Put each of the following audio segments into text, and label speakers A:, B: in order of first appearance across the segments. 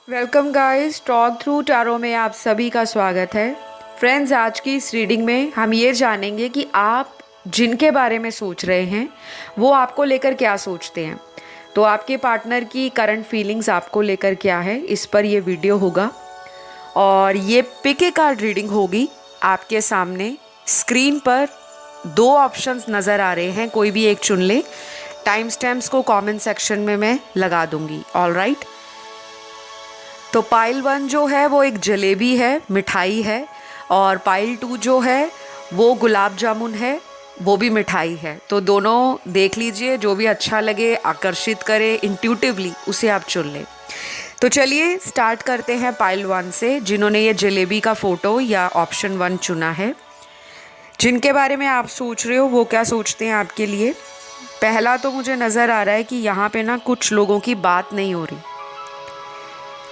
A: Welcome guys, talk through tarot में आप सभी का स्वागत है। फ्रेंड्स, आज की इस रीडिंग में हम ये जानेंगे कि आप जिनके बारे में सोच रहे हैं वो आपको लेकर क्या सोचते हैं। तो आपके पार्टनर की करंट फीलिंग्स आपको लेकर क्या है, इस पर ये वीडियो होगा और ये पिक ए कार्ड रीडिंग होगी। आपके सामने स्क्रीन पर दो ऑप्शंस नज़र आ रहे हैं, कोई भी एक चुन ले। टाइम स्टैम्प्स को कमेंट सेक्शन में मैं लगा दूंगी। All right. तो पाइल 1 जो है वो एक जलेबी है, मिठाई है, और पाइल 2 जो है वो गुलाब जामुन है, वो भी मिठाई है। तो दोनों देख लीजिए, जो भी अच्छा लगे, आकर्षित करे इंट्यूटिवली, उसे आप चुन लें। तो चलिए स्टार्ट करते हैं पाइल 1 से, जिन्होंने ये जलेबी का फोटो या ऑप्शन 1 चुना है। जिनके बारे में आप सोच रहे हो वो क्या सोचते हैं आपके लिए। पहला तो मुझे नज़र आ रहा है कि यहाँ पे ना कुछ लोगों की बात नहीं हो रही।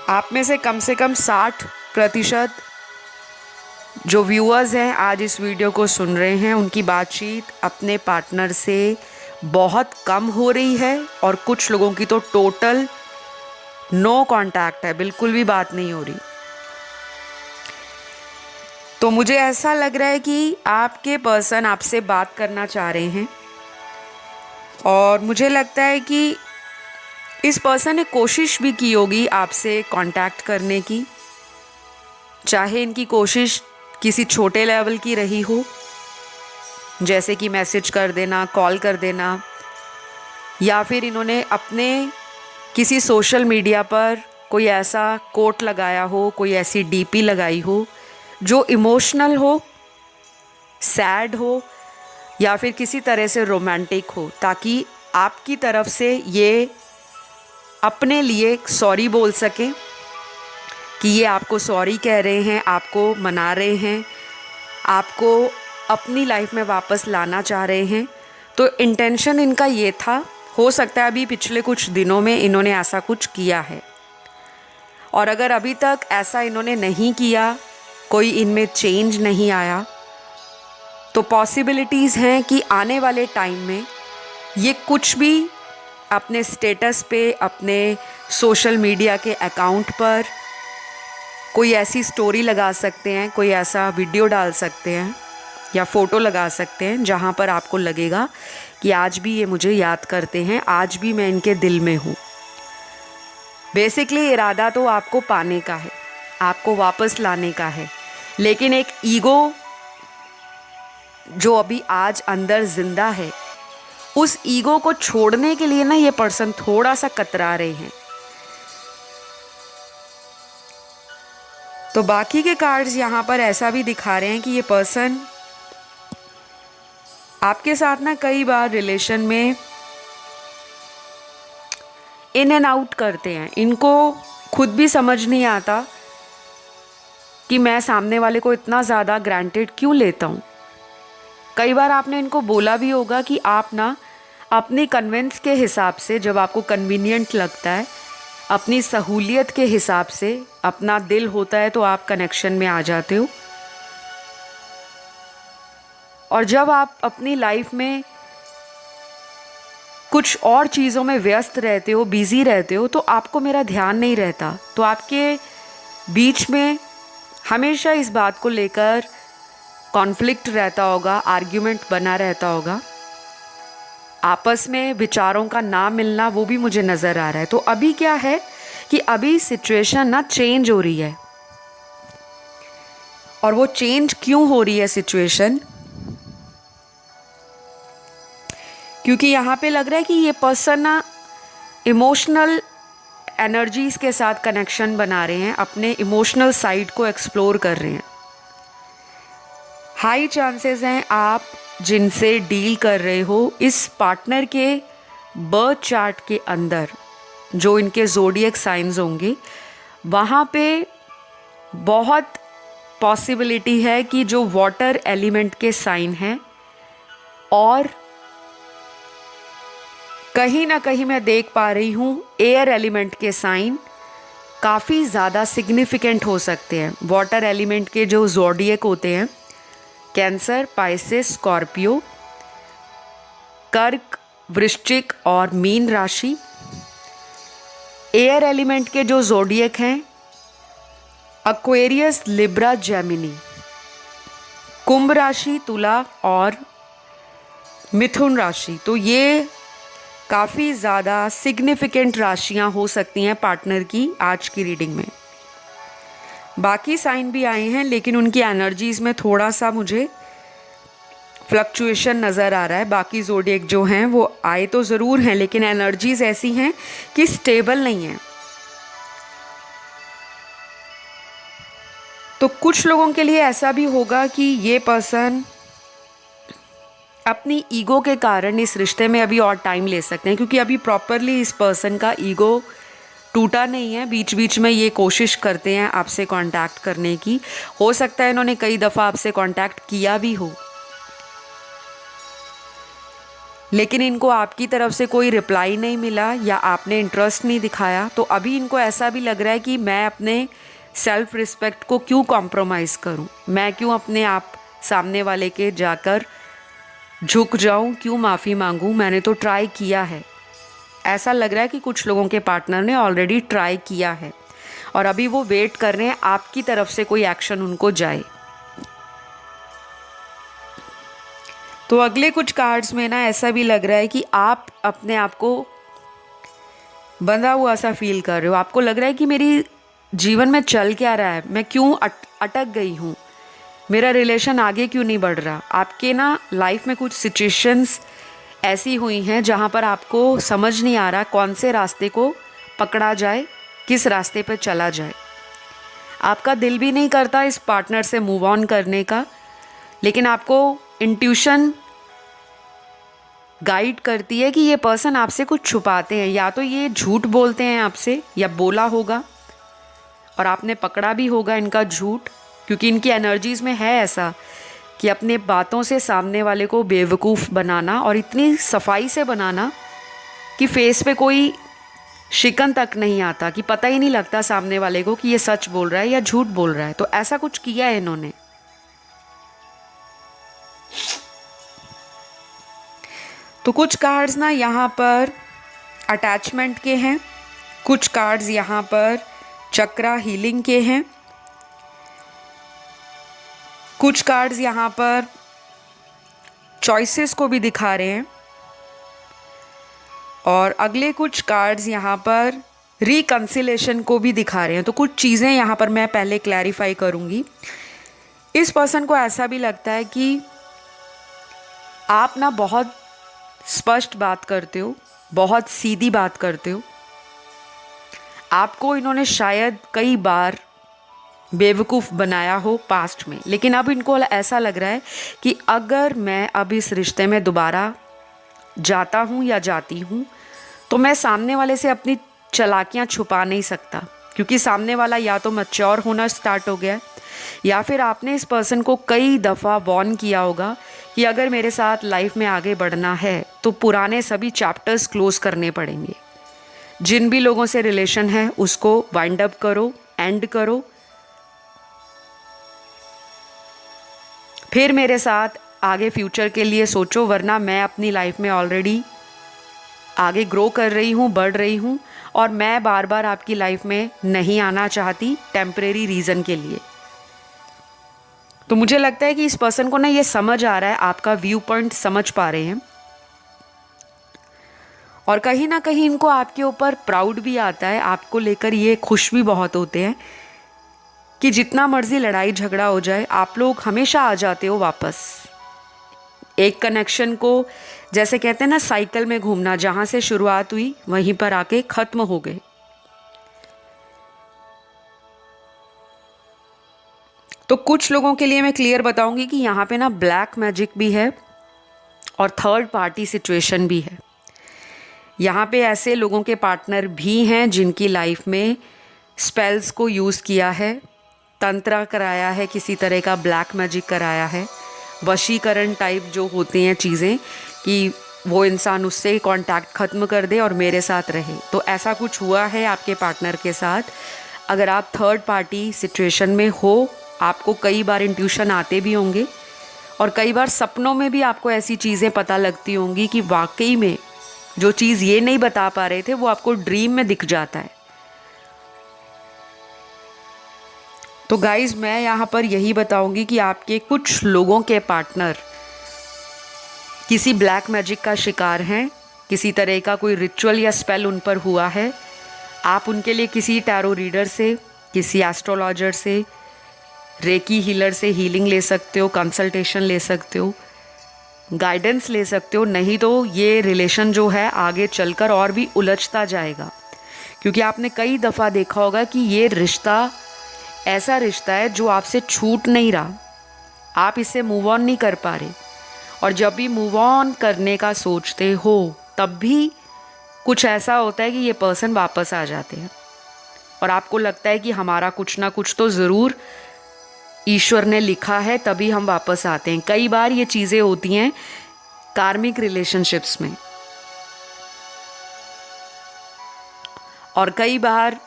A: आप में से कम 60% जो व्यूअर्स हैं आज इस वीडियो को सुन रहे हैं, उनकी बातचीत अपने पार्टनर से बहुत कम हो रही है, और कुछ लोगों की तो टोटल नो कांटेक्ट है, बिल्कुल भी बात नहीं हो रही। तो मुझे ऐसा लग रहा है कि आपके पर्सन आपसे बात करना चाह रहे हैं, और मुझे लगता है कि इस पर्सन ने कोशिश भी की होगी आपसे कांटेक्ट करने की, चाहे इनकी कोशिश किसी छोटे लेवल की रही हो, जैसे कि मैसेज कर देना, कॉल कर देना, या फिर इन्होंने अपने किसी सोशल मीडिया पर कोई ऐसा कोट लगाया हो, कोई ऐसी डीपी लगाई हो जो इमोशनल हो, सैड हो, या फिर किसी तरह से रोमांटिक हो, ताकि आपकी तरफ से ये अपने लिए सॉरी बोल सकें कि ये आपको सॉरी कह रहे हैं, आपको मना रहे हैं, आपको अपनी लाइफ में वापस लाना चाह रहे हैं। तो इंटेंशन इनका ये था। हो सकता है अभी पिछले कुछ दिनों में इन्होंने ऐसा कुछ किया है, और अगर अभी तक ऐसा इन्होंने नहीं किया, कोई इनमें चेंज नहीं आया, तो पॉसिबिलिटीज़ हैं कि आने वाले टाइम में ये कुछ भी अपने स्टेटस पे, अपने सोशल मीडिया के अकाउंट पर कोई ऐसी स्टोरी लगा सकते हैं, कोई ऐसा वीडियो डाल सकते हैं या फ़ोटो लगा सकते हैं जहाँ पर आपको लगेगा कि आज भी ये मुझे याद करते हैं, आज भी मैं इनके दिल में हूँ। बेसिकली इरादा तो आपको पाने का है, आपको वापस लाने का है, लेकिन एक ईगो जो अभी आज अंदर जिंदा है, उस ईगो को छोड़ने के लिए ना ये पर्सन थोड़ा सा कतरा रहे हैं। तो बाकी के कार्ड्स यहाँ पर ऐसा भी दिखा रहे हैं कि ये पर्सन आपके साथ ना कई बार रिलेशन में इन एंड आउट करते हैं। इनको खुद भी समझ नहीं आता कि मैं सामने वाले को इतना ज़्यादा ग्रांटेड क्यों लेता हूँ। कई बार आपने इनको बोला भी होगा कि आप ना अपनी कन्वेंस के हिसाब से, जब आपको कन्वीनियंट लगता है, अपनी सहूलियत के हिसाब से, अपना दिल होता है तो आप कनेक्शन में आ जाते हो, और जब आप अपनी लाइफ में कुछ और चीज़ों में व्यस्त रहते हो, बिजी रहते हो, तो आपको मेरा ध्यान नहीं रहता। तो आपके बीच में हमेशा इस बात को लेकर कॉन्फ्लिक्ट रहता होगा, आर्ग्यूमेंट बना रहता होगा, आपस में विचारों का ना मिलना, वो भी मुझे नज़र आ रहा है। तो अभी क्या है कि अभी सिचुएशन ना चेंज हो रही है, और वो चेंज क्यों हो रही है सिचुएशन, क्योंकि यहाँ पे लग रहा है कि ये पर्सन ना इमोशनल एनर्जीज के साथ कनेक्शन बना रहे हैं, अपने इमोशनल साइड को एक्सप्लोर कर रहे हैं। हाई चांसेस हैं आप जिनसे डील कर रहे हो, इस पार्टनर के बर्थ चार्ट के अंदर जो इनके ज़ोडिएक साइंस होंगे, वहाँ पे बहुत पॉसिबिलिटी है कि जो वाटर एलिमेंट के साइन हैं, और कहीं ना कहीं मैं देख पा रही हूँ एयर एलिमेंट के साइन काफ़ी ज़्यादा सिग्निफिकेंट हो सकते हैं। वाटर एलिमेंट के जो ज़ोडिएक होते हैं, कैंसर, पाइसेस, स्कॉर्पियो, कर्क, वृश्चिक और मीन राशि, एयर एलिमेंट के जो ज़ोडिएक हैं, एक्वेरियस, लिब्रा, जेमिनी, कुंभ राशि, तुला और मिथुन राशि। तो ये काफ़ी ज़्यादा सिग्निफिकेंट राशियां हो सकती हैं पार्टनर की आज की रीडिंग में। बाकी साइन भी आए हैं लेकिन उनकी एनर्जीज़ में थोड़ा सा मुझे फ्लक्चुएशन नज़र आ रहा है। बाकी ज़ोडिएक जो हैं वो आए तो ज़रूर हैं लेकिन एनर्जीज़ ऐसी हैं कि स्टेबल नहीं हैं। तो कुछ लोगों के लिए ऐसा भी होगा कि ये पर्सन अपनी ईगो के कारण इस रिश्ते में अभी और टाइम ले सकते हैं, क्योंकि अभी प्रॉपरली इस पर्सन का ईगो टूटा नहीं है। बीच बीच में ये कोशिश करते हैं आपसे कांटेक्ट करने की। हो सकता है इन्होंने कई दफ़ा आपसे कांटेक्ट किया भी हो लेकिन इनको आपकी तरफ से कोई रिप्लाई नहीं मिला या आपने इंटरेस्ट नहीं दिखाया। तो अभी इनको ऐसा भी लग रहा है कि मैं अपने सेल्फ रिस्पेक्ट को क्यों कॉम्प्रोमाइज़ करूं, मैं क्यों अपने आप सामने वाले के जाकर झुक जाऊं, क्यों माफ़ी मांगूं, मैंने तो ट्राई किया है। ऐसा लग रहा है कि कुछ लोगों के पार्टनर ने ऑलरेडी ट्राई किया है और अभी वो वेट कर रहे हैं आपकी तरफ से कोई एक्शन उनको जाए। तो अगले कुछ कार्ड्स में ना ऐसा भी लग रहा है कि आप अपने आप को बंधा हुआ सा फील कर रहे हो। आपको लग रहा है कि मेरी जीवन में चल क्या रहा है, मैं क्यों अटक गई हूँ, मेरा रिलेशन आगे क्यों नहीं बढ़ रहा। आपके ना लाइफ में कुछ सिचुएशंस ऐसी हुई हैं जहाँ पर आपको समझ नहीं आ रहा कौन से रास्ते को पकड़ा जाए, किस रास्ते पर चला जाए। आपका दिल भी नहीं करता इस पार्टनर से मूव ऑन करने का, लेकिन आपको इंट्यूशन गाइड करती है कि ये पर्सन आपसे कुछ छुपाते हैं, या तो ये झूठ बोलते हैं आपसे या बोला होगा और आपने पकड़ा भी होगा इनका झूठ, क्योंकि इनकी एनर्जीज़ में है ऐसा कि अपने बातों से सामने वाले को बेवकूफ़ बनाना और इतनी सफाई से बनाना कि फेस पे कोई शिकन तक नहीं आता, कि पता ही नहीं लगता सामने वाले को कि ये सच बोल रहा है या झूठ बोल रहा है। तो ऐसा कुछ किया है इन्होंने। तो कुछ कार्ड्स ना यहाँ पर अटैचमेंट के हैं, कुछ कार्ड्स यहाँ पर चक्रा हीलिंग के हैं, कुछ कार्ड्स यहाँ पर चॉइसेस को भी दिखा रहे हैं और अगले कुछ कार्ड्स यहाँ पर रिकंसिलेशन को भी दिखा रहे हैं। तो कुछ चीज़ें यहाँ पर मैं पहले क्लैरिफाई करूँगी। इस पर्सन को ऐसा भी लगता है कि आप ना बहुत स्पष्ट बात करते हो, बहुत सीधी बात करते हो। आपको इन्होंने शायद कई बार बेवकूफ़ बनाया हो पास्ट में, लेकिन अब इनको ऐसा लग रहा है कि अगर मैं अब इस रिश्ते में दोबारा जाता हूँ या जाती हूँ तो मैं सामने वाले से अपनी चालाकियाँ छुपा नहीं सकता, क्योंकि सामने वाला या तो मैच्योर होना स्टार्ट हो गया है या फिर आपने इस पर्सन को कई दफ़ा वार्न किया होगा कि अगर मेरे साथ लाइफ में आगे बढ़ना है तो पुराने सभी चैप्टर्स क्लोज करने पड़ेंगे। जिन भी लोगों से रिलेशन है उसको वाइंड अप करो, एंड करो, फिर मेरे साथ आगे फ्यूचर के लिए सोचो, वरना मैं अपनी लाइफ में ऑलरेडी आगे ग्रो कर रही हूँ, बढ़ रही हूँ और मैं बार बार आपकी लाइफ में नहीं आना चाहती टेम्परेरी रीज़न के लिए। तो मुझे लगता है कि इस पर्सन को ना ये समझ आ रहा है, आपका व्यू पॉइंट समझ पा रहे हैं और कहीं ना कहीं इनको आपके ऊपर प्राउड भी आता है, आपको लेकर ये खुश भी बहुत होते हैं कि जितना मर्जी लड़ाई झगड़ा हो जाए आप लोग हमेशा आ जाते हो वापस। एक कनेक्शन को जैसे कहते हैं ना साइकिल में घूमना, जहाँ से शुरुआत हुई वहीं पर आके ख़त्म हो गए। तो कुछ लोगों के लिए मैं क्लियर बताऊंगी कि यहाँ पे ना ब्लैक मैजिक भी है और थर्ड पार्टी सिचुएशन भी है। यहाँ पे ऐसे लोगों के पार्टनर भी हैं जिनकी लाइफ में स्पेल्स को यूज़ किया है, तंत्र कराया है, किसी तरह का ब्लैक मैजिक कराया है, वशीकरण टाइप जो होती हैं चीज़ें कि वो इंसान उससे कांटेक्ट ख़त्म कर दे और मेरे साथ रहे। तो ऐसा कुछ हुआ है आपके पार्टनर के साथ। अगर आप थर्ड पार्टी सिचुएशन में हो, आपको कई बार इंट्यूशन आते भी होंगे और कई बार सपनों में भी आपको ऐसी चीज़ें पता लगती होंगी कि वाकई में जो चीज़ ये नहीं बता पा रहे थे वो आपको ड्रीम में दिख जाता है तो गाइज़ मैं यहाँ पर यही बताऊँगी कि आपके कुछ लोगों के पार्टनर किसी ब्लैक मैजिक का शिकार हैं, किसी तरह का कोई रिचुअल या स्पेल उन पर हुआ है। आप उनके लिए किसी टैरो रीडर से, किसी एस्ट्रोलॉजर से, रेकी हीलर से हीलिंग ले सकते हो, कंसल्टेशन ले सकते हो, गाइडेंस ले सकते हो। नहीं तो ये रिलेशन जो है आगे चलकर और भी उलझता जाएगा, क्योंकि आपने कई दफ़ा देखा होगा कि ये रिश्ता ऐसा रिश्ता है जो आपसे छूट नहीं रहा, आप इससे मूव ऑन नहीं कर पा रहे। और जब भी मूव ऑन करने का सोचते हो तब भी कुछ ऐसा होता है कि ये पर्सन वापस आ जाते हैं और आपको लगता है कि हमारा कुछ ना कुछ तो ज़रूर ईश्वर ने लिखा है, तभी हम वापस आते हैं। कई बार ये चीज़ें होती हैं कार्मिक रिलेशनशिप्स में, और कई बार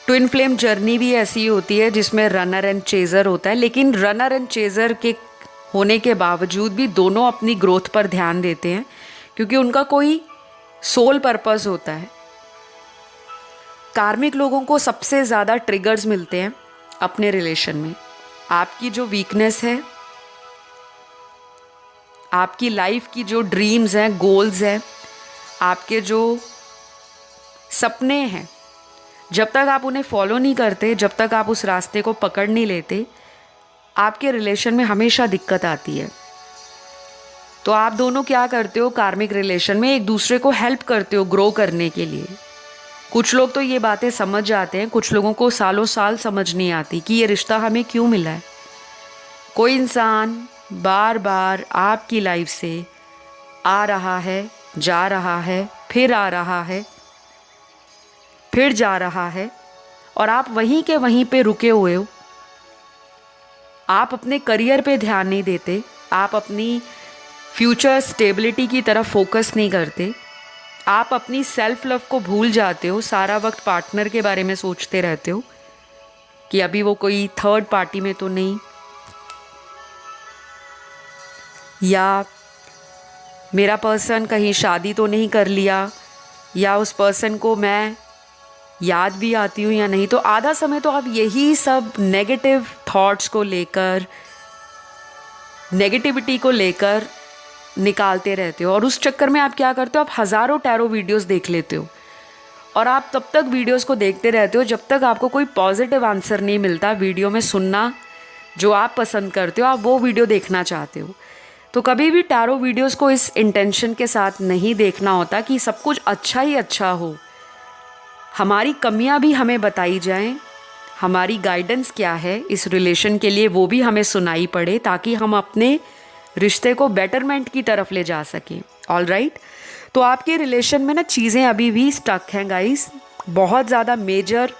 A: ट्विन फ्लेम जर्नी भी ऐसी होती है जिसमें रनर एंड चेज़र होता है। लेकिन रनर एंड चेज़र के होने के बावजूद भी दोनों अपनी ग्रोथ पर ध्यान देते हैं, क्योंकि उनका कोई सोल पर्पस होता है। कार्मिक लोगों को सबसे ज़्यादा ट्रिगर्स मिलते हैं अपने रिलेशन में। आपकी जो वीकनेस है, आपकी लाइफ की जो ड्रीम्स हैं, गोल्स हैं, आपके जो सपने हैं, जब तक आप उन्हें फॉलो नहीं करते, जब तक आप उस रास्ते को पकड़ नहीं लेते, आपके रिलेशन में हमेशा दिक्कत आती है। तो आप दोनों क्या करते हो कार्मिक रिलेशन में, एक दूसरे को हेल्प करते हो ग्रो करने के लिए। कुछ लोग तो ये बातें समझ जाते हैं, कुछ लोगों को सालों साल समझ नहीं आती कि ये रिश्ता हमें क्यों मिला है। कोई इंसान बार बार आपकी लाइफ से आ रहा है, जा रहा है, फिर आ रहा है, फिर जा रहा है, और आप वहीं के वहीं पे रुके हुए हो। आप अपने करियर पे ध्यान नहीं देते, आप अपनी फ्यूचर स्टेबिलिटी की तरफ फोकस नहीं करते, आप अपनी सेल्फ लव को भूल जाते हो। सारा वक्त पार्टनर के बारे में सोचते रहते हो कि अभी वो कोई थर्ड पार्टी में तो नहीं, या मेरा पर्सन कहीं शादी तो नहीं कर लिया, या उस पर्सन को मैं याद भी आती हूँ या नहीं। तो आधा समय तो आप यही सब नेगेटिव थॉट्स को लेकर, नेगेटिविटी को लेकर निकालते रहते हो, और उस चक्कर में आप क्या करते हो, आप हज़ारों टैरो वीडियोस देख लेते हो, और आप तब तक वीडियोस को देखते रहते हो जब तक आपको कोई पॉजिटिव आंसर नहीं मिलता। वीडियो में सुनना जो आप पसंद करते हो, आप वो वीडियो देखना चाहते हो। तो कभी भी टैरो वीडियोस को इस इंटेंशन के साथ नहीं देखना होता कि सब कुछ अच्छा ही अच्छा हो, हमारी कमियां भी हमें बताई जाएं, हमारी गाइडेंस क्या है इस रिलेशन के लिए वो भी हमें सुनाई पड़े, ताकि हम अपने रिश्ते को बेटरमेंट की तरफ ले जा सकें। ऑल राइट, तो आपके रिलेशन में ना चीज़ें अभी भी स्टक हैं गाइस, बहुत ज़्यादा मेजर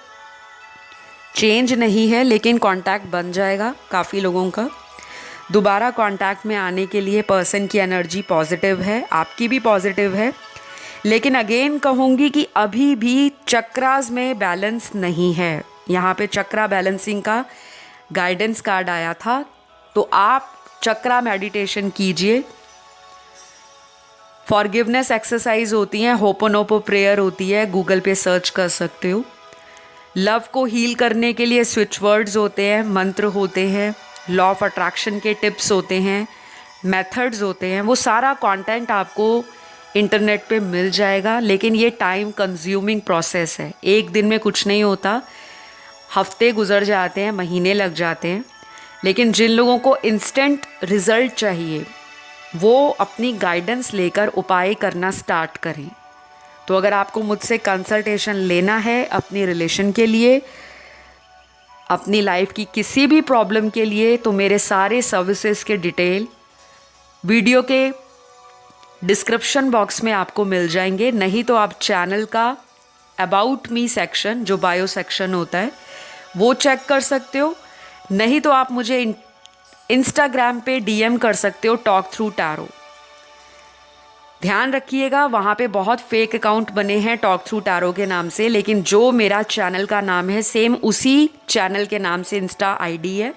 A: चेंज नहीं है, लेकिन कांटेक्ट बन जाएगा काफ़ी लोगों का। दोबारा कांटेक्ट में आने के लिए पर्सन की एनर्जी पॉजिटिव है, आपकी भी पॉजिटिव है, लेकिन अगेन कहूँगी कि अभी भी चक्रास में बैलेंस नहीं है। यहाँ पे चक्रा बैलेंसिंग का गाइडेंस कार्ड आया था, तो आप चक्रा मेडिटेशन कीजिए। फॉरगिवनेस एक्सरसाइज होती हैं, होपोनोपो प्रेयर होती है, गूगल पे सर्च कर सकते हो। लव को हील करने के लिए स्विच वर्ड्स होते हैं, मंत्र होते हैं, लॉ ऑफ अट्रैक्शन के टिप्स होते हैं, मेथड्स होते हैं। वो सारा कंटेंट आपको इंटरनेट पे मिल जाएगा, लेकिन ये टाइम कंज्यूमिंग प्रोसेस है। एक दिन में कुछ नहीं होता, हफ्ते गुजर जाते हैं, महीने लग जाते हैं। लेकिन जिन लोगों को इंस्टेंट रिजल्ट चाहिए वो अपनी गाइडेंस लेकर उपाय करना स्टार्ट करें। तो अगर आपको मुझसे कंसल्टेशन लेना है अपनी रिलेशन के लिए, अपनी लाइफ की किसी भी प्रॉब्लम के लिए, तो मेरे सारे सर्विसेज के डिटेल वीडियो के डिस्क्रिप्शन बॉक्स में आपको मिल जाएंगे। नहीं तो आप चैनल का अबाउट मी सेक्शन, जो बायो सेक्शन होता है, वो चेक कर सकते हो। नहीं तो आप मुझे इंस्टाग्राम पे डीएम कर सकते हो, टॉक थ्रू टैरो। ध्यान रखिएगा, वहाँ पे बहुत फेक अकाउंट बने हैं टॉक थ्रू टैरो के नाम से, लेकिन जो मेरा चैनल का नाम है सेम उसी चैनल के नाम से इंस्टा आईडी है,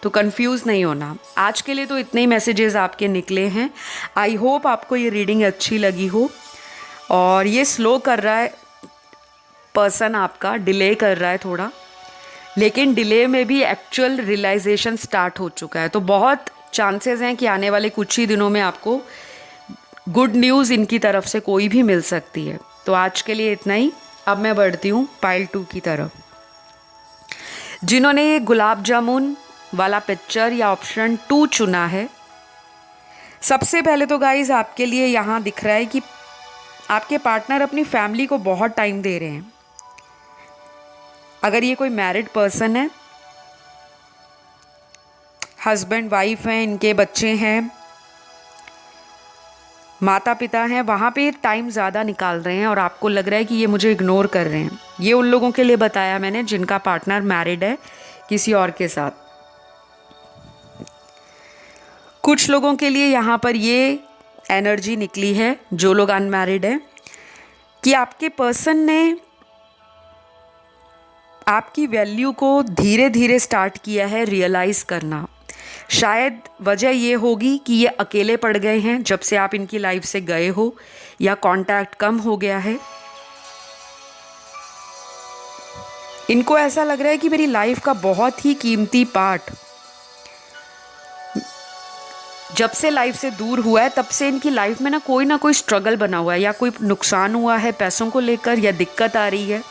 A: तो कंफ्यूज नहीं होना। आज के लिए तो इतने ही मैसेजेस आपके निकले हैं। आई होप आपको ये रीडिंग अच्छी लगी हो। और ये स्लो कर रहा है पर्सन, आपका डिले कर रहा है थोड़ा, लेकिन डिले में भी एक्चुअल रियलाइजेशन स्टार्ट हो चुका है। तो बहुत चांसेस हैं कि आने वाले कुछ ही दिनों में आपको गुड न्यूज़ इनकी तरफ से कोई भी मिल सकती है। तो आज के लिए इतना ही। अब मैं बढ़ती हूँ पाइल 2 की तरफ। जिन्होंने ये गुलाब जामुन वाला पिक्चर या ऑप्शन 2 चुना है, सबसे पहले तो गाइज आपके लिए यहाँ दिख रहा है कि आपके पार्टनर अपनी फैमिली को बहुत टाइम दे रहे हैं। अगर ये कोई मैरिड पर्सन है, हस्बैंड वाइफ हैं, इनके बच्चे हैं, माता पिता हैं, वहाँ पे टाइम ज़्यादा निकाल रहे हैं और आपको लग रहा है कि ये मुझे इग्नोर कर रहे हैं। ये उन लोगों के लिए बताया मैंने जिनका पार्टनर मैरिड है किसी और के साथ। कुछ लोगों के लिए यहाँ पर ये एनर्जी निकली है, जो लोग अनमैरिड हैं, कि आपके पर्सन ने आपकी वैल्यू को धीरे धीरे स्टार्ट किया है रियलाइज़ करना। शायद वजह ये होगी कि ये अकेले पड़ गए हैं जब से आप इनकी लाइफ से गए हो, या कांटेक्ट कम हो गया है। इनको ऐसा लग रहा है कि मेरी लाइफ का बहुत ही कीमती पार्ट जब से लाइफ से दूर हुआ है, तब से इनकी लाइफ में ना कोई स्ट्रगल बना हुआ है, या कोई नुकसान हुआ है पैसों को लेकर, या दिक्कत आ रही है।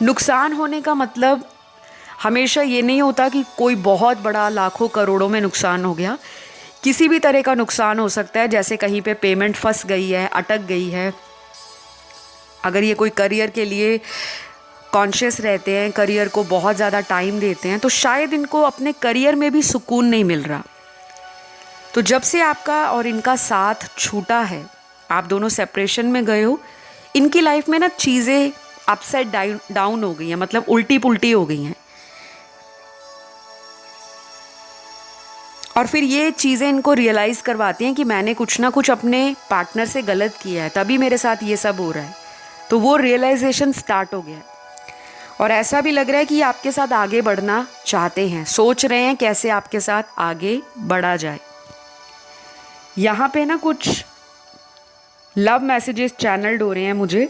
A: नुकसान होने का मतलब हमेशा ये नहीं होता कि कोई बहुत बड़ा लाखों करोड़ों में नुकसान हो गया। किसी भी तरह का नुकसान हो सकता है, जैसे कहीं पे पेमेंट फंस गई है, अटक गई है। अगर ये कोई करियर के लिए कॉन्शियस रहते हैं, करियर को बहुत ज़्यादा टाइम देते हैं, तो शायद इनको अपने करियर में भी सुकून नहीं मिल रहा। तो जब से आपका और इनका साथ छूटा है, आप दोनों सेपरेशन में गए हो, इनकी लाइफ में ना चीज़ें अपसाइड डाउन हो गई हैं, मतलब उल्टी पुल्टी हो गई हैं। और फिर ये चीज़ें इनको रियलाइज़ करवाती हैं कि मैंने कुछ ना कुछ अपने पार्टनर से गलत किया है, तभी मेरे साथ ये सब हो रहा है। तो वो रियलाइजेशन स्टार्ट हो गया है। और ऐसा भी लग रहा है कि आपके साथ आगे बढ़ना चाहते हैं, सोच रहे हैं कैसे आपके साथ आगे बढ़ा जाए। यहाँ पे ना कुछ लव मैसेजेस चैनल्ड हो रहे हैं मुझे।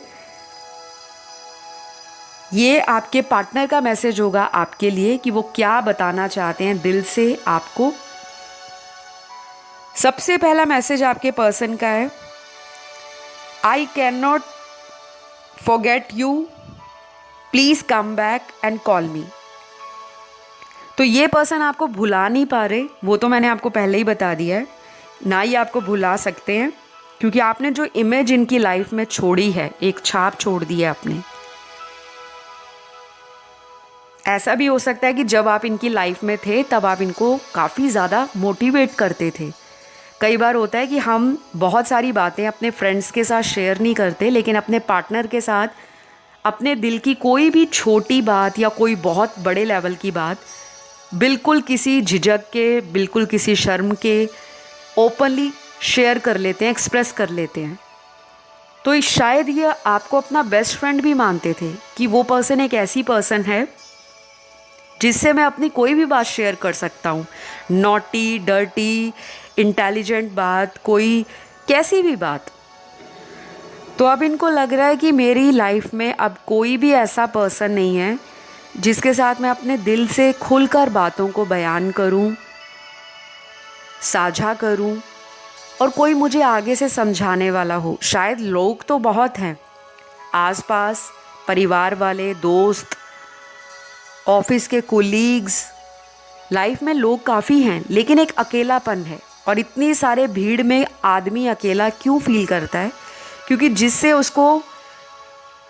A: ये आपके पार्टनर का मैसेज होगा आपके लिए कि वो क्या बताना चाहते हैं दिल से आपको। सबसे पहला मैसेज आपके पर्सन का है, I can not forget you, please come back and call मी। तो ये पर्सन आपको भुला नहीं पा रहे, वो तो मैंने आपको पहले ही बता दिया है। ना ही आपको भुला सकते हैं, क्योंकि आपने जो इमेज इनकी लाइफ में छोड़ी है, एक छाप छोड़ दी है आपने। ऐसा भी हो सकता है कि जब आप इनकी लाइफ में थे तब आप इनको काफ़ी ज़्यादा मोटिवेट करते थे। कई बार होता है कि हम बहुत सारी बातें अपने फ्रेंड्स के साथ शेयर नहीं करते, लेकिन अपने पार्टनर के साथ अपने दिल की कोई भी छोटी बात या कोई बहुत बड़े लेवल की बात बिल्कुल किसी झिझक के, बिल्कुल किसी शर्म के ओपनली शेयर कर लेते हैं, एक्सप्रेस कर लेते हैं। तो शायद ये आपको अपना बेस्ट फ्रेंड भी मानते थे कि वो पर्सन एक ऐसी पर्सन है जिससे मैं अपनी कोई भी बात शेयर कर सकता हूँ। नॉटी, डर्टी, इंटेलिजेंट बात, कोई कैसी भी बात। तो अब इनको लग रहा है कि मेरी लाइफ में अब कोई भी ऐसा पर्सन नहीं है जिसके साथ मैं अपने दिल से खुलकर बातों को बयान करूं, साझा करूं, और कोई मुझे आगे से समझाने वाला हो। शायद लोग तो बहुत हैं आसपास, परिवार वाले, दोस्त, ऑफिस के कोलीग्स, लाइफ में लोग काफ़ी हैं, लेकिन एक अकेलापन है। और इतनी सारे भीड़ में आदमी अकेला क्यों फील करता है? क्योंकि जिससे उसको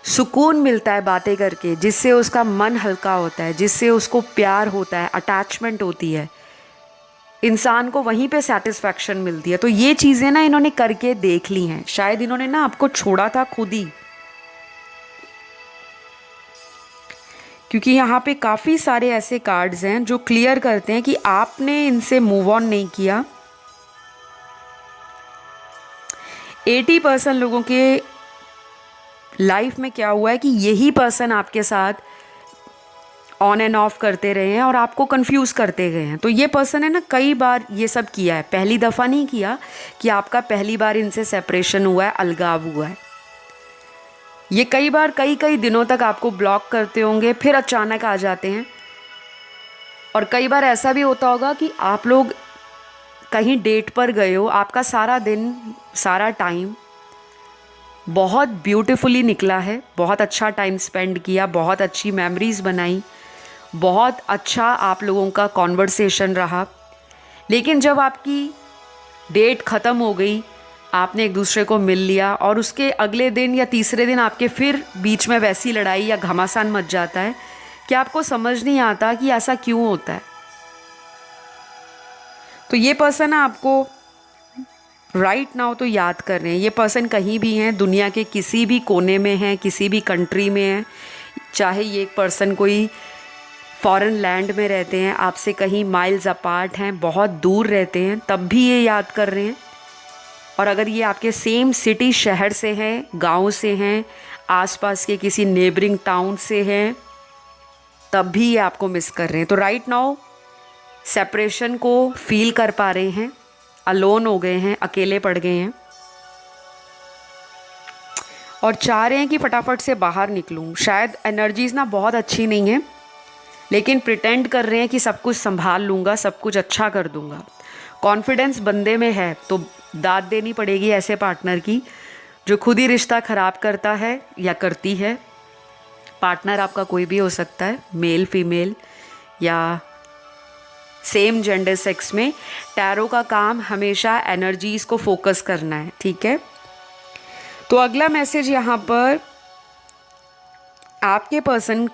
A: सुकून मिलता है बातें करके, जिससे उसका मन हल्का होता है, जिससे उसको प्यार होता है, अटैचमेंट होती है, इंसान को वहीं पे सेटिस्फैक्शन मिलती है। तो ये चीज़ें ना इन्होंने करके देख ली हैं। शायद इन्होंने ना आपको छोड़ा था खुद ही, क्योंकि यहाँ पे काफ़ी सारे ऐसे कार्ड्स हैं जो क्लियर करते हैं कि आपने इनसे मूव ऑन नहीं किया। 80% लोगों के लाइफ में क्या हुआ है कि यही पर्सन आपके साथ ऑन एंड ऑफ करते रहे हैं और आपको कंफ्यूज करते गए हैं। तो ये पर्सन है ना कई बार ये सब किया है, पहली दफ़ा नहीं किया कि आपका पहली बार इनसे सेपरेशन हुआ है, अलगाव हुआ है। ये कई बार कई दिनों तक आपको ब्लॉक करते होंगे, फिर अचानक आ जाते हैं। और कई बार ऐसा भी होता होगा कि आप लोग कहीं डेट पर गए हो, आपका सारा दिन, सारा टाइम बहुत ब्यूटीफुली निकला है, बहुत अच्छा टाइम स्पेंड किया, बहुत अच्छी मेमोरीज़ बनाई, बहुत अच्छा आप लोगों का कॉन्वर्सेशन रहा। लेकिन जब आपकी डेट ख़त्म हो गई, आपने एक दूसरे को मिल लिया और उसके अगले दिन या तीसरे दिन आपके फिर बीच में वैसी लड़ाई या घमासान मच जाता है कि आपको समझ नहीं आता कि ऐसा क्यों होता है। तो ये पर्सन आपको राइट नाउ तो याद कर रहे हैं। ये पर्सन कहीं भी हैं, दुनिया के किसी भी कोने में हैं, किसी भी कंट्री में हैं, चाहे ये पर्सन कोई फॉरेन लैंड में रहते हैं, आपसे कहीं माइल्स अपार्ट हैं, बहुत दूर रहते हैं, तब भी ये याद कर रहे हैं। और अगर ये आपके सेम सिटी, शहर से हैं, गांव से हैं, आसपास के किसी नेबरिंग टाउन से हैं, तब भी ये आपको मिस कर रहे हैं। तो राइट नाउ सेपरेशन को फील कर पा रहे हैं, अलोन हो गए हैं, अकेले पड़ गए हैं और चाह रहे हैं कि फटाफट से बाहर निकलूं। शायद एनर्जीज ना बहुत अच्छी नहीं है, लेकिन प्रिटेंड कर रहे हैं कि सब कुछ संभाल लूँगा, सब कुछ अच्छा कर दूँगा। कॉन्फिडेंस बंदे में है तो दाद देनी पड़ेगी ऐसे पार्टनर की जो खुद ही रिश्ता ख़राब करता है या करती है। पार्टनर आपका कोई भी हो सकता है, मेल फीमेल या सेम जेंडर सेक्स में। टैरो का काम हमेशा एनर्जीज़ को फोकस करना है, ठीक है। तो अगला मैसेज यहाँ पर आपके पर्सन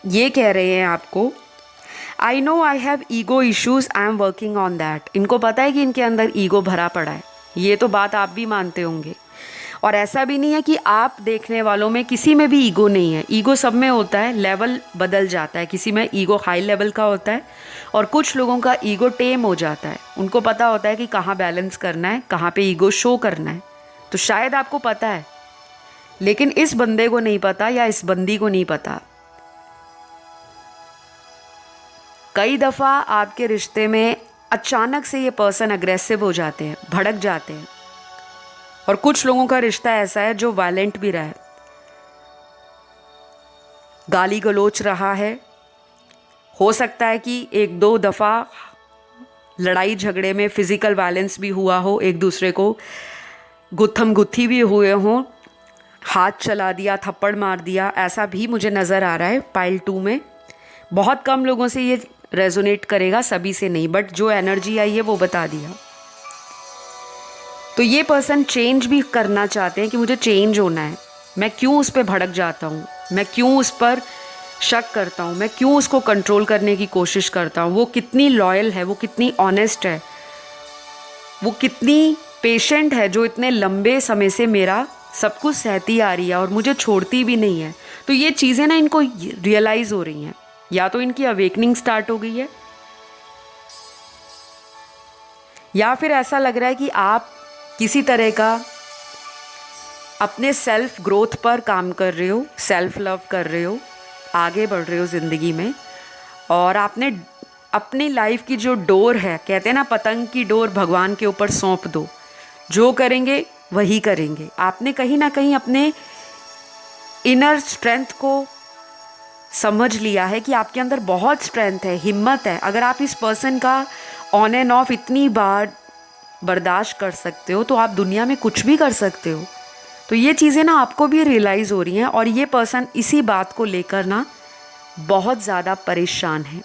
A: ये कह रहे हैं आपको, I know I have ego issues, I am working on that. इनको पता है कि इनके अंदर ईगो भरा पड़ा है, ये तो बात आप भी मानते होंगे। और ऐसा भी नहीं है कि आप देखने वालों में किसी में भी ईगो नहीं है, ईगो सब में होता है, लेवल बदल जाता है। किसी में ईगो हाई लेवल का होता है और कुछ लोगों का ईगो टेम हो जाता है। उनको पता होता है कि कहाँ बैलेंस करना है, कहाँ पे ईगो शो करना है। तो शायद आपको पता है, लेकिन इस बंदे को नहीं पता या इस बंदी को नहीं पता। कई दफ़ा आपके रिश्ते में अचानक से ये पर्सन अग्रेसिव हो जाते हैं, भड़क जाते हैं। और कुछ लोगों का रिश्ता ऐसा है जो वायलेंट भी रहा है, गाली गलोच रहा है। हो सकता है कि एक दो दफ़ा लड़ाई झगड़े में फिज़िकल वायलेंस भी हुआ हो, एक दूसरे को गुत्थम गुत्थी भी हुए हों, हाथ चला दिया, थप्पड़ मार दिया, ऐसा भी मुझे नज़र आ रहा है पाइल 2 में। बहुत कम लोगों से ये रेजोनेट करेगा, सभी से नहीं, बट जो एनर्जी आई है वो बता दिया। तो ये पर्सन चेंज भी करना चाहते हैं कि मुझे चेंज होना है। मैं क्यों उस पर भड़क जाता हूँ, मैं क्यों उस पर शक करता हूँ, मैं क्यों उसको कंट्रोल करने की कोशिश करता हूँ। वो कितनी लॉयल है, वो कितनी ऑनेस्ट है, वो कितनी पेशेंट है, जो इतने लंबे समय से मेरा सब कुछ सहती आ रही है और मुझे छोड़ती भी नहीं है। तो ये चीज़ें ना इनको रियलाइज़ हो रही हैं, या तो इनकी अवेकनिंग स्टार्ट हो गई है, या फिर ऐसा लग रहा है कि आप किसी तरह का अपने सेल्फ ग्रोथ पर काम कर रहे हो, सेल्फ लव कर रहे हो, आगे बढ़ रहे हो ज़िंदगी में। और आपने अपनी लाइफ की जो डोर है, कहते हैं ना पतंग की डोर भगवान के ऊपर सौंप दो, जो करेंगे वही करेंगे। आपने कहीं ना कहीं अपने इनर स्ट्रेंथ को समझ लिया है कि आपके अंदर बहुत स्ट्रेंथ है, हिम्मत है। अगर आप इस पर्सन का ऑन एंड ऑफ इतनी बार बर्दाश्त कर सकते हो तो आप दुनिया में कुछ भी कर सकते हो। तो ये चीज़ें ना आपको भी रियलाइज़ हो रही हैं और ये पर्सन इसी बात को लेकर ना बहुत ज़्यादा परेशान है।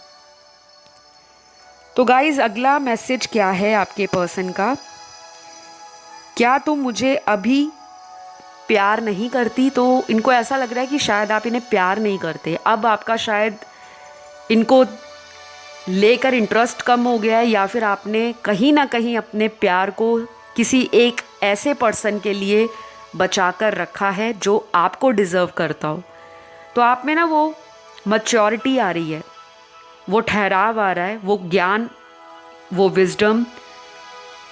A: तो गाइज़, अगला मैसेज क्या है आपके पर्सन का, क्या तुम मुझे अभी प्यार नहीं करती। तो इनको ऐसा लग रहा है कि शायद आप इन्हें प्यार नहीं करते। अब आपका शायद इनको लेकर इंटरेस्ट कम हो गया है, या फिर आपने कहीं ना कहीं अपने प्यार को किसी एक ऐसे पर्सन के लिए बचा कर रखा है जो आपको डिज़र्व करता हो। तो आप में ना वो मैच्योरिटी आ रही है, वो ठहराव आ रहा है, वो ज्ञान, वो विजडम,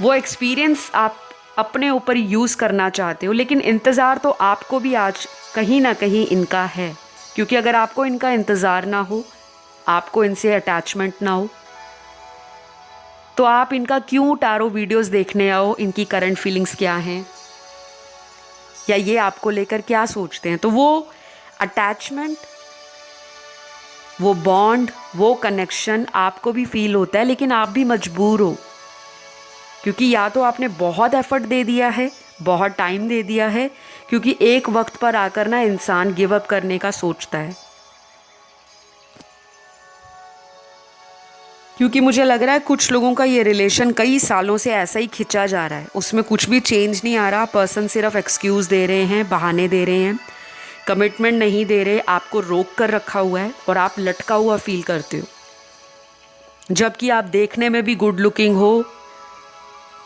A: वो एक्सपीरियंस आप अपने ऊपर यूज़ करना चाहते हो। लेकिन इंतज़ार तो आपको भी आज कहीं ना कहीं इनका है, क्योंकि अगर आपको इनका इंतज़ार ना हो, आपको इनसे अटैचमेंट ना हो, तो आप इनका क्यों टैरो वीडियोस देखने आओ, इनकी करंट फीलिंग्स क्या हैं या ये आपको लेकर क्या सोचते हैं। तो वो अटैचमेंट वो बॉन्ड, वो कनेक्शन आपको भी फील होता है, लेकिन आप भी मजबूर हो, क्योंकि या तो आपने बहुत एफर्ट दे दिया है, बहुत टाइम दे दिया है, क्योंकि एक वक्त पर आकर ना इंसान गिव अप करने का सोचता है। क्योंकि मुझे लग रहा है कुछ लोगों का ये रिलेशन कई सालों से ऐसा ही खिंचा जा रहा है, उसमें कुछ भी चेंज नहीं आ रहा। पर्सन सिर्फ एक्सक्यूज़ दे रहे हैं, बहाने दे रहे हैं, कमिटमेंट नहीं दे रहे, आपको रोक कर रखा हुआ है और आप लटका हुआ फील करते हो। जबकि आप देखने में भी गुड लुकिंग हो,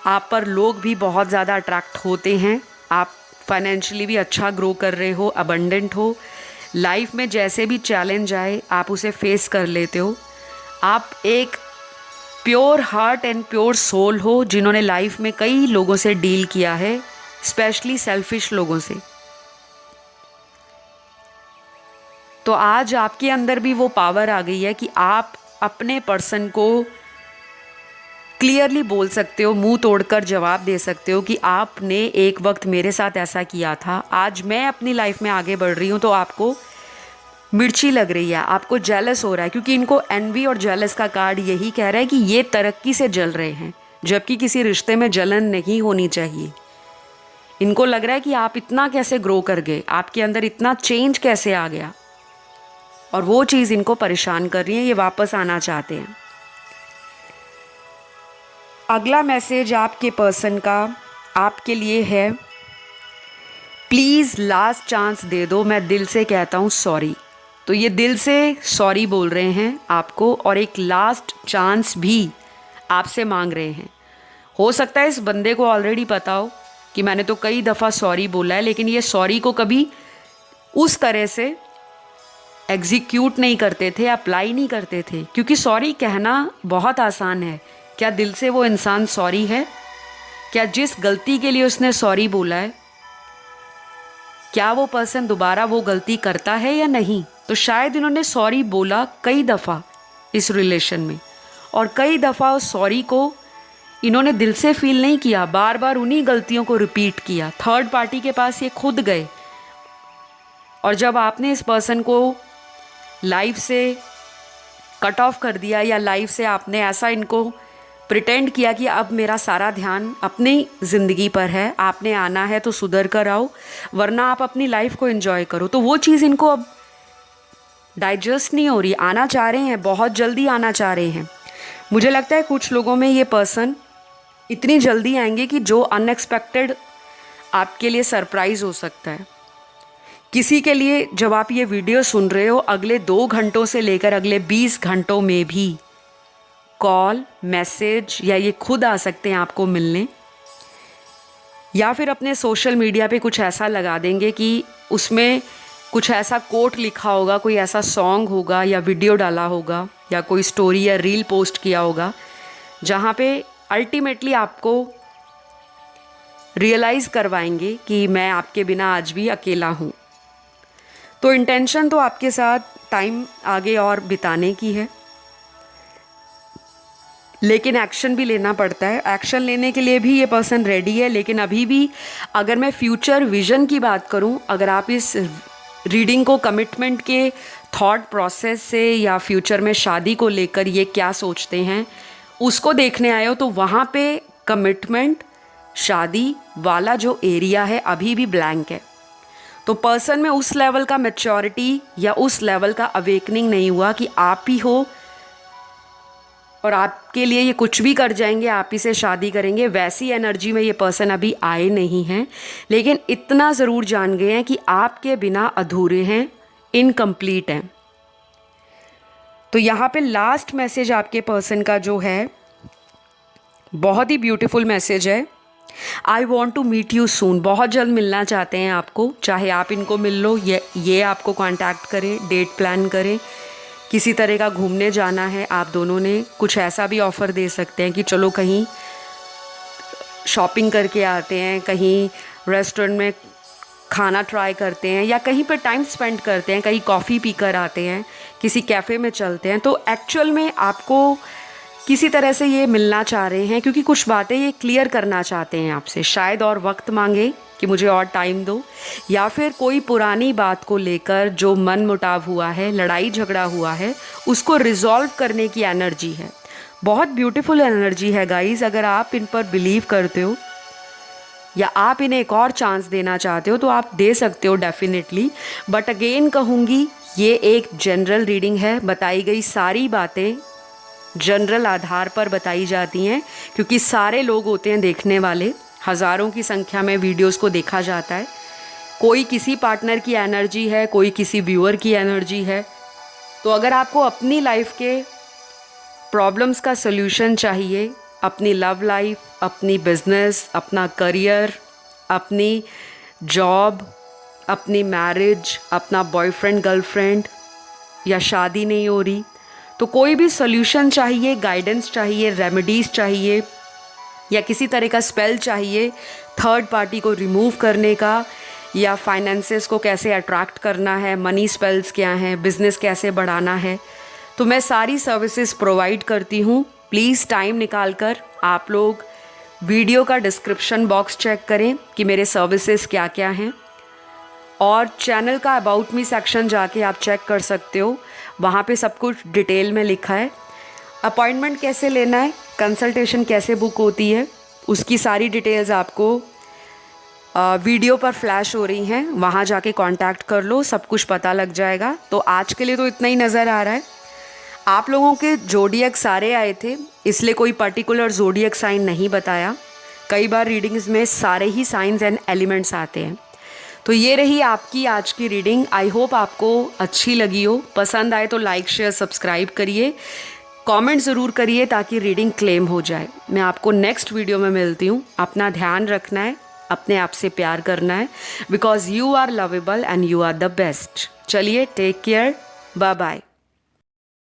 A: आप पर लोग भी बहुत ज़्यादा अट्रैक्ट होते हैं, आप फाइनेंशियली भी अच्छा ग्रो कर रहे हो, अबंडेंट हो, लाइफ में जैसे भी चैलेंज आए आप उसे फेस कर लेते हो। आप एक pure heart and pure soul हो, जिन्होंने लाइफ में कई लोगों से डील किया है, स्पेशली सेल्फिश लोगों से। तो आज आपके अंदर भी वो पावर आ गई है कि आप अपने पर्सन को क्लियरली बोल सकते हो, मुंह तोड़कर जवाब दे सकते हो कि आपने एक वक्त मेरे साथ ऐसा किया था, आज मैं अपनी लाइफ में आगे बढ़ रही हूँ तो आपको मिर्ची लग रही है, आपको जेलस हो रहा है। क्योंकि इनको एनवी और जेलस का कार्ड यही कह रहा है कि ये तरक्की से जल रहे हैं, जबकि किसी रिश्ते में जलन नहीं होनी चाहिए। इनको लग रहा है कि आप इतना कैसे ग्रो कर गए, आपके अंदर इतना चेंज कैसे आ गया, और वो चीज़ इनको परेशान कर रही है, ये वापस आना चाहते हैं। अगला मैसेज आपके पर्सन का आपके लिए है, प्लीज़ लास्ट चांस दे दो, मैं दिल से कहता हूँ सॉरी। तो ये दिल से सॉरी बोल रहे हैं आपको, और एक लास्ट चांस भी आपसे मांग रहे हैं। हो सकता है इस बंदे को ऑलरेडी पता हो कि मैंने तो कई दफ़ा सॉरी बोला है, लेकिन ये सॉरी को कभी उस तरह से एग्जीक्यूट नहीं करते थे, अप्लाई नहीं करते थे। क्योंकि सॉरी कहना बहुत आसान है, क्या दिल से वो इंसान सॉरी है? क्या जिस गलती के लिए उसने सॉरी बोला है, क्या वो पर्सन दोबारा वो गलती करता है या नहीं? तो शायद इन्होंने सॉरी बोला कई दफ़ा इस रिलेशन में, और कई दफ़ा उस सॉरी को इन्होंने दिल से फील नहीं किया, बार बार उन्हीं गलतियों को रिपीट किया। थर्ड पार्टी के पास ये खुद गए, और जब आपने इस पर्सन को लाइफ से कट ऑफ कर दिया, या लाइफ से आपने ऐसा इनको प्रिटेंड किया कि अब मेरा सारा ध्यान अपनी ज़िंदगी पर है, आपने आना है तो सुधर कर आओ, वरना आप अपनी लाइफ को एंजॉय करो, तो वो चीज़ इनको अब डाइजेस्ट नहीं हो रही। आना चाह रहे हैं, बहुत जल्दी आना चाह रहे हैं। मुझे लगता है कुछ लोगों में ये पर्सन इतनी जल्दी आएंगे कि जो अनएक्सपेक्टेड आपके लिए सरप्राइज़ हो सकता है। किसी के लिए जब आप ये वीडियो सुन रहे हो, अगले 2 घंटों से लेकर अगले 20 घंटों में भी कॉल, मैसेज, या ये खुद आ सकते हैं आपको मिलने, या फिर अपने सोशल मीडिया पे कुछ ऐसा लगा देंगे कि उसमें कुछ ऐसा कोट लिखा होगा, कोई ऐसा सॉन्ग होगा, या वीडियो डाला होगा, या कोई स्टोरी या रील पोस्ट किया होगा, जहाँ पे अल्टीमेटली आपको रियलाइज़ करवाएंगे कि मैं आपके बिना आज भी अकेला हूँ। तो इंटेंशन तो आपके साथ टाइम आगे और बिताने की है, लेकिन एक्शन भी लेना पड़ता है। एक्शन लेने के लिए भी ये पर्सन रेडी है, लेकिन अभी भी अगर मैं फ्यूचर विजन की बात करूं, अगर आप इस रीडिंग को कमिटमेंट के थॉट प्रोसेस से या फ्यूचर में शादी को लेकर ये क्या सोचते हैं उसको देखने आए हो, तो वहाँ पे कमिटमेंट, शादी वाला जो एरिया है अभी भी ब्लैंक है। तो पर्सन में उस लेवल का मैच्योरिटी या उस लेवल का अवेकनिंग नहीं हुआ कि आप ही हो और आपके लिए ये कुछ भी कर जाएंगे, आप ही से शादी करेंगे, वैसी एनर्जी में ये पर्सन अभी आए नहीं हैं। लेकिन इतना ज़रूर जान गए हैं कि आपके बिना अधूरे हैं, इनकम्प्लीट हैं। तो यहाँ पे लास्ट मैसेज आपके पर्सन का जो है बहुत ही ब्यूटीफुल मैसेज है। I want to meet you soon, बहुत जल्द मिलना चाहते हैं आपको, चाहे आप इनको मिल लो, ये आपको कांटेक्ट करें, डेट प्लान करें, किसी तरह का घूमने जाना है आप दोनों ने, कुछ ऐसा भी ऑफ़र दे सकते हैं कि चलो कहीं शॉपिंग करके आते हैं, कहीं रेस्टोरेंट में खाना ट्राई करते हैं, या कहीं पर टाइम स्पेंड करते हैं, कहीं कॉफ़ी पी कर आते हैं, किसी कैफ़े में चलते हैं। तो एक्चुअल में आपको किसी तरह से ये मिलना चाह रहे हैं, क्योंकि कुछ बातें ये क्लियर करना चाहते हैं आपसे। शायद और वक्त मांगे कि मुझे और टाइम दो, या फिर कोई पुरानी बात को लेकर जो मन मुटाव हुआ है, लड़ाई झगड़ा हुआ है, उसको रिजॉल्व करने की एनर्जी है। बहुत ब्यूटीफुल एनर्जी है गाइस। अगर आप इन पर बिलीव करते हो या आप इन्हें एक और चांस देना चाहते हो तो आप दे सकते हो डेफिनेटली। बट अगेन कहूँगी, ये एक जनरल रीडिंग है। बताई गई सारी बातें जनरल आधार पर बताई जाती हैं, क्योंकि सारे लोग होते हैं देखने वाले। हज़ारों की संख्या में वीडियोस को देखा जाता है। कोई किसी पार्टनर की एनर्जी है, कोई किसी व्यूअर की एनर्जी है। तो अगर आपको अपनी लाइफ के प्रॉब्लम्स का सल्यूशन चाहिए, अपनी लव लाइफ, अपनी बिजनेस, अपना करियर, अपनी जॉब, अपनी मैरिज, अपना बॉयफ्रेंड गर्लफ्रेंड या शादी नहीं हो रही, तो कोई भी सॉल्यूशन चाहिए, गाइडेंस चाहिए, रेमेडीज़ चाहिए, या किसी तरह का स्पेल चाहिए थर्ड पार्टी को रिमूव करने का, या फाइनेंसेस को कैसे अट्रैक्ट करना है, मनी स्पेल्स क्या हैं, बिजनेस कैसे बढ़ाना है, तो मैं सारी सर्विसेज प्रोवाइड करती हूँ। प्लीज़ टाइम निकाल कर आप लोग वीडियो का डिस्क्रिप्शन बॉक्स चेक करें कि मेरे सर्विसेज क्या क्या हैं, और चैनल का अबाउट मी सेक्शन जाके आप चेक कर सकते हो। वहाँ पे सब कुछ डिटेल में लिखा है। अपॉइंटमेंट कैसे लेना है, कंसल्टेशन कैसे बुक होती है, उसकी सारी डिटेल्स आपको वीडियो पर फ्लैश हो रही हैं। वहाँ जाके कांटेक्ट कर लो, सब कुछ पता लग जाएगा। तो आज के लिए तो इतना ही नज़र आ रहा है। आप लोगों के ज़ोडिएक सारे आए थे, इसलिए कोई पर्टिकुलर ज़ोडिएक साइन नहीं बताया। कई बार रीडिंग्स में सारे ही साइंस एंड एलिमेंट्स आते हैं। तो ये रही आपकी आज की रीडिंग। आई होप आपको अच्छी लगी हो। पसंद आए तो लाइक शेयर सब्सक्राइब करिए, कमेंट ज़रूर करिए ताकि रीडिंग क्लेम हो जाए। मैं आपको नेक्स्ट वीडियो में मिलती हूँ। अपना ध्यान रखना है, अपने आप से प्यार करना है, because you are lovable and you are the best. चलिए, टेक केयर, बाय बाय।